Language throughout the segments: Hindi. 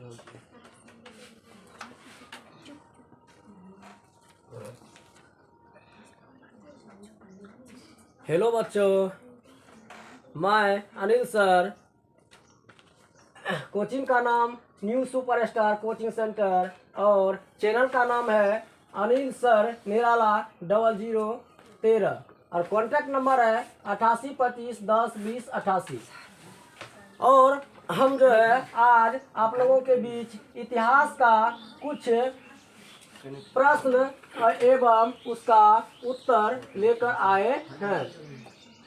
हेलो बच्चों, मैं अनिल सर। कोचिंग का नाम न्यू सुपरस्टार कोचिंग सेंटर और चैनल का नाम है अनिल सर निराला 0013 और कॉन्टैक्ट नंबर है 8825102088। और हम जो है आज आप लोगों के बीच इतिहास का कुछ प्रश्न एवं उसका उत्तर लेकर आए हैं।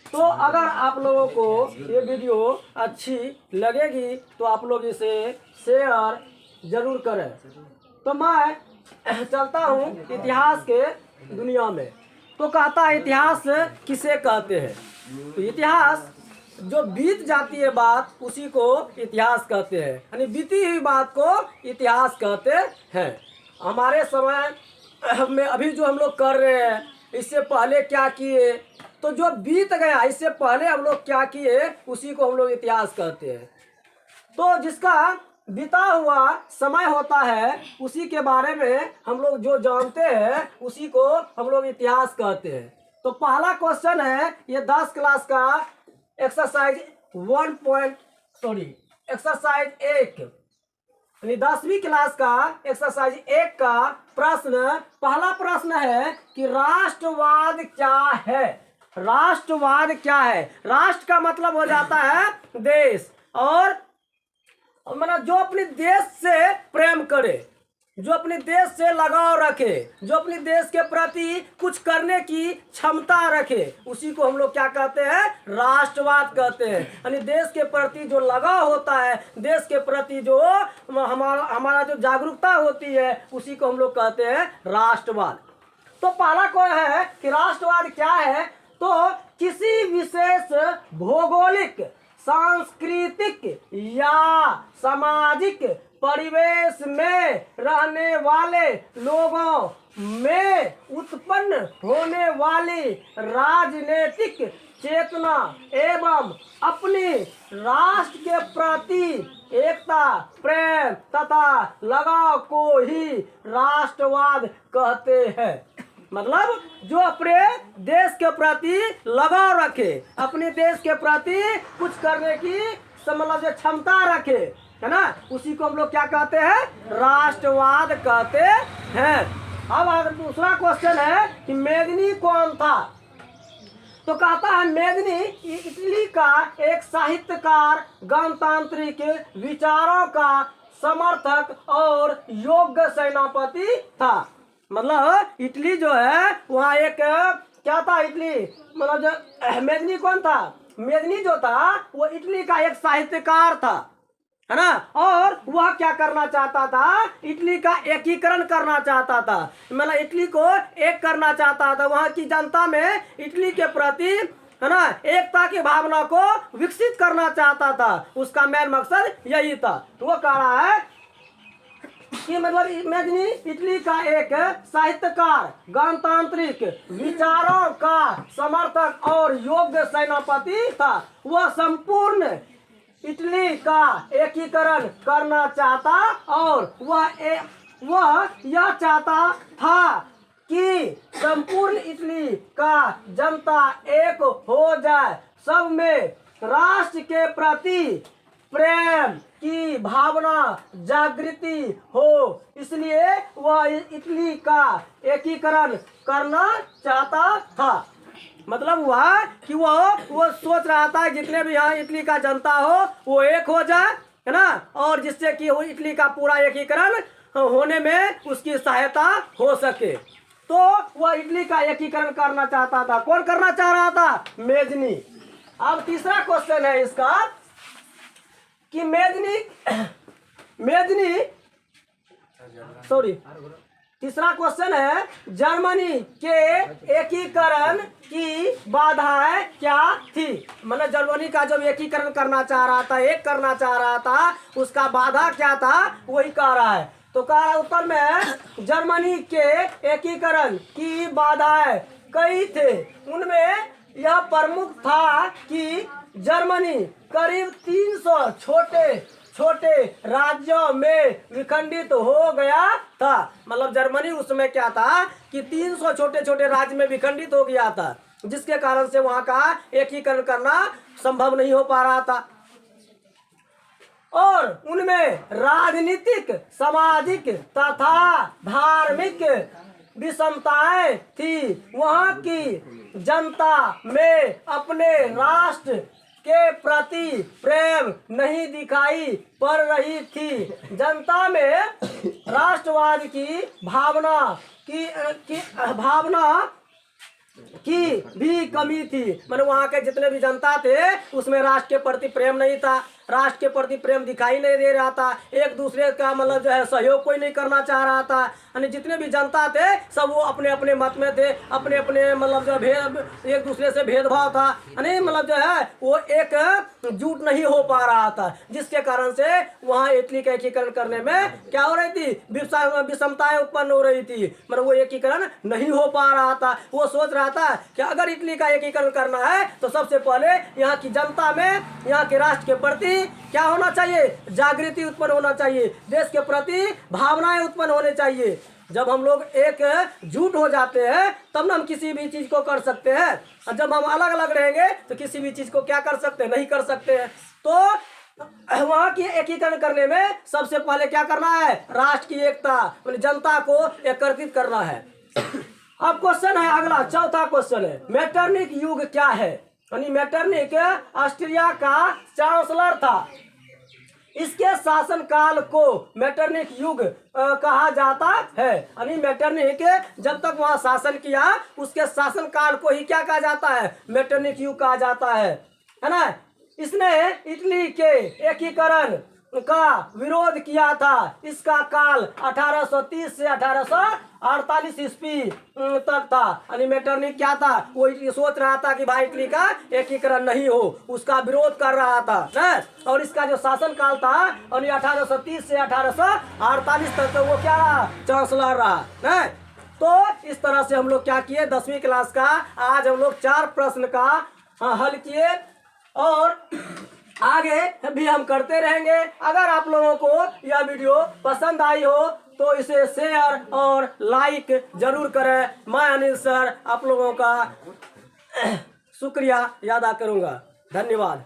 तो अगर आप लोगों को ये वीडियो अच्छी लगेगी तो आप लोग इसे शेयर जरूर करें। तो मैं चलता हूँ इतिहास के दुनिया में। तो कहता है इतिहास किसे कहते हैं? तो इतिहास जो बीत जाती है बात उसी को इतिहास कहते हैं, यानी बीती हुई बात को इतिहास कहते हैं। हमारे समय में अभी जो हम लोग कर रहे हैं, इससे पहले क्या किए, तो जो बीत गया इससे पहले हम लोग क्या किए उसी को हम लोग इतिहास कहते हैं। तो जिसका बीता हुआ समय होता है उसी के बारे में हम लोग जो जानते हैं उसी को हम लोग इतिहास कहते हैं। तो पहला क्वेश्चन है, ये 10 क्लास का एक्सरसाइज 1 यानी 10वीं क्लास का एक्सरसाइज 1 का प्रश्न। पहला प्रश्न है कि राष्ट्रवाद क्या है? राष्ट्रवाद क्या है? राष्ट्र का मतलब हो जाता है देश, और मतलब जो अपने देश से प्रेम करे, जो अपने देश से लगाव रखे, जो अपने देश के प्रति कुछ करने की क्षमता रखे, उसी को हम लोग क्या कहते हैं? राष्ट्रवाद कहते हैं। यानी देश के प्रति जो लगाव होता है, देश के प्रति जो हमारा जो जागरूकता होती है, उसी को हम लोग कहते हैं राष्ट्रवाद। तो पहला को है कि राष्ट्रवाद क्या है? तो किसी विशेष भौगोलिक, सांस्कृतिक या सामाजिक परिवेश में रहने वाले लोगों में उत्पन्न होने वाली राजनीतिक चेतना एवं अपने राष्ट्र के प्रति एकता, प्रेम तथा लगाव को ही राष्ट्रवाद कहते हैं। मतलब जो अपने देश के प्रति लगाव रखे, अपने देश के प्रति कुछ करने की मतलब जो क्षमता रखे, है ना, उसी को हम लोग क्या कहते हैं? राष्ट्रवाद कहते हैं। अब दूसरा क्वेश्चन है कि मेदिनी कौन था? तो कहता है मेदिनी इटली का एक साहित्यकार, गणतांत्रिक विचारों का समर्थक और योग्य सेनापति था। मतलब इटली जो है वहाँ एक क्या था? इटली मतलब जो मेदिनी कौन था? मेदिनी जो था वो इटली का एक साहित्यकार था, है ना, और वह क्या करना चाहता था? इटली का एकीकरण करना चाहता था। मतलब इटली को एक करना चाहता था, वहाँ की जनता में इटली के प्रति, है ना, एकता की भावना को विकसित करना चाहता था। उसका मेन मकसद यही था। तो वो कह रहा है कि मतलब मेदिनी इटली का एक साहित्यकार, गणतांत्रिक विचारों का समर्थक और योग्य सेनापति था। वह संपूर्ण इटली का एकीकरण करना चाहता और वह यह चाहता था कि संपूर्ण इटली का जनता एक हो जाए, सब में राष्ट्र के प्रति प्रेम की भावना जागृति हो। इसलिए वह इटली का एकीकरण करना चाहता था। मतलब हुआ कि वो सोच रहा था जितने भी यहाँ इटली का जनता हो वो एक हो जाए, है ना, और जिससे कि वो इटली का पूरा एकीकरण होने में उसकी सहायता हो सके। तो वह इटली का एकीकरण करना चाहता था। कौन करना चाह रहा था? मेदिनी। अब तीसरा क्वेश्चन है इसका कि तीसरा क्वेश्चन है, जर्मनी के एकीकरण की बाधाएं क्या थी? मतलब जर्मनी का जब एकीकरण करना चाह रहा था, एक करना चाह रहा था, उसका बाधा क्या था वही कह रहा है। तो कह रहा उत्तर में जर्मनी के एकीकरण की बाधाएं कई थे। उनमें यह प्रमुख था कि जर्मनी करीब 300 छोटे छोटे राज्यों में विखंडित हो गया था। मतलब जर्मनी उस समय क्या था कि 300 छोटे छोटे राज्य में विखंडित हो गया था, जिसके कारण से वहां का एकीकरण करना संभव नहीं हो पा रहा था। और उनमें राजनीतिक, सामाजिक तथा धार्मिक विषमताएं थी। वहां की जनता में अपने राष्ट्र के प्रति प्रेम नहीं दिखाई पड़ रही थी। जनता में राष्ट्रवाद की भावना की भी कमी थी। मतलब वहाँ के जितने भी जनता थे उसमें राष्ट्र के प्रति प्रेम नहीं था, राष्ट्र के प्रति प्रेम दिखाई नहीं दे रहा था, एक दूसरे का मतलब जो है सहयोग कोई नहीं करना चाह रहा था। यानी जितने भी जनता थे सब वो अपने अपने मत में थे, अपने अपने मतलब जो भेद, एक दूसरे से भेदभाव था। यानी मतलब जो है वो एक जुट नहीं हो पा रहा था, जिसके कारण से वहाँ इटली का एकीकरण करने में क्या हो रही थी, विषमताएं उत्पन्न हो रही थी। मतलब वो एकीकरण नहीं हो पा रहा था। वो सोच रहा था कि अगर इटली का एकीकरण करना है तो सबसे पहले यहाँ की जनता में, यहाँ के राष्ट्र के प्रति क्या होना चाहिए, जागृति उत्पन्न होना चाहिए, देश के प्रति भावनाएं उत्पन्न होने चाहिए। जब हम लोग एकजुट हो जाते हैं तब ना हम किसी भी चीज को कर सकते हैं, और जब हम अलग अलग रहेंगे तो किसी भी चीज को क्या कर सकते हैं, नहीं कर सकते हैं। तो वहां की एकीकरण करने में सबसे पहले क्या करना है, राष्ट्र की एकता, जनता को एकत्रित करना है। अब क्वेश्चन है अगला, चौथा क्वेश्चन है मेटरनिक युग क्या है। यानी मेटरनिक ऑस्ट्रिया का चांसलर था। इसके शासन काल को मेटरनिक युग कहा जाता है। यानी मेटरनिक जब तक वहां शासन किया उसके शासन काल को ही क्या कहा जाता है, मेटरनिक युग कहा जाता है ना। इसने इटली के एकीकरण का विरोध किया था। इसका काल 1830 से 1848 ईस्वी तक था। यानी मेटरनिक क्या था, वो सोच रहा था कि भाई इटली का एकीकरण नहीं हो, उसका विरोध कर रहा था ना। और इसका जो शासन काल था 1830 से 1848 तक, तो वो क्या रहा, चांसलर रहा ना। तो इस तरह से हम लोग क्या किए, 10वीं क्लास का आज हम लोग 4 प्रश्न का हल किए, और आगे भी हम करते रहेंगे। अगर आप लोगों को यह वीडियो पसंद आई हो तो इसे शेयर और लाइक जरूर करें। मैं अनिल सर आप लोगों का शुक्रिया अदा करूंगा। धन्यवाद।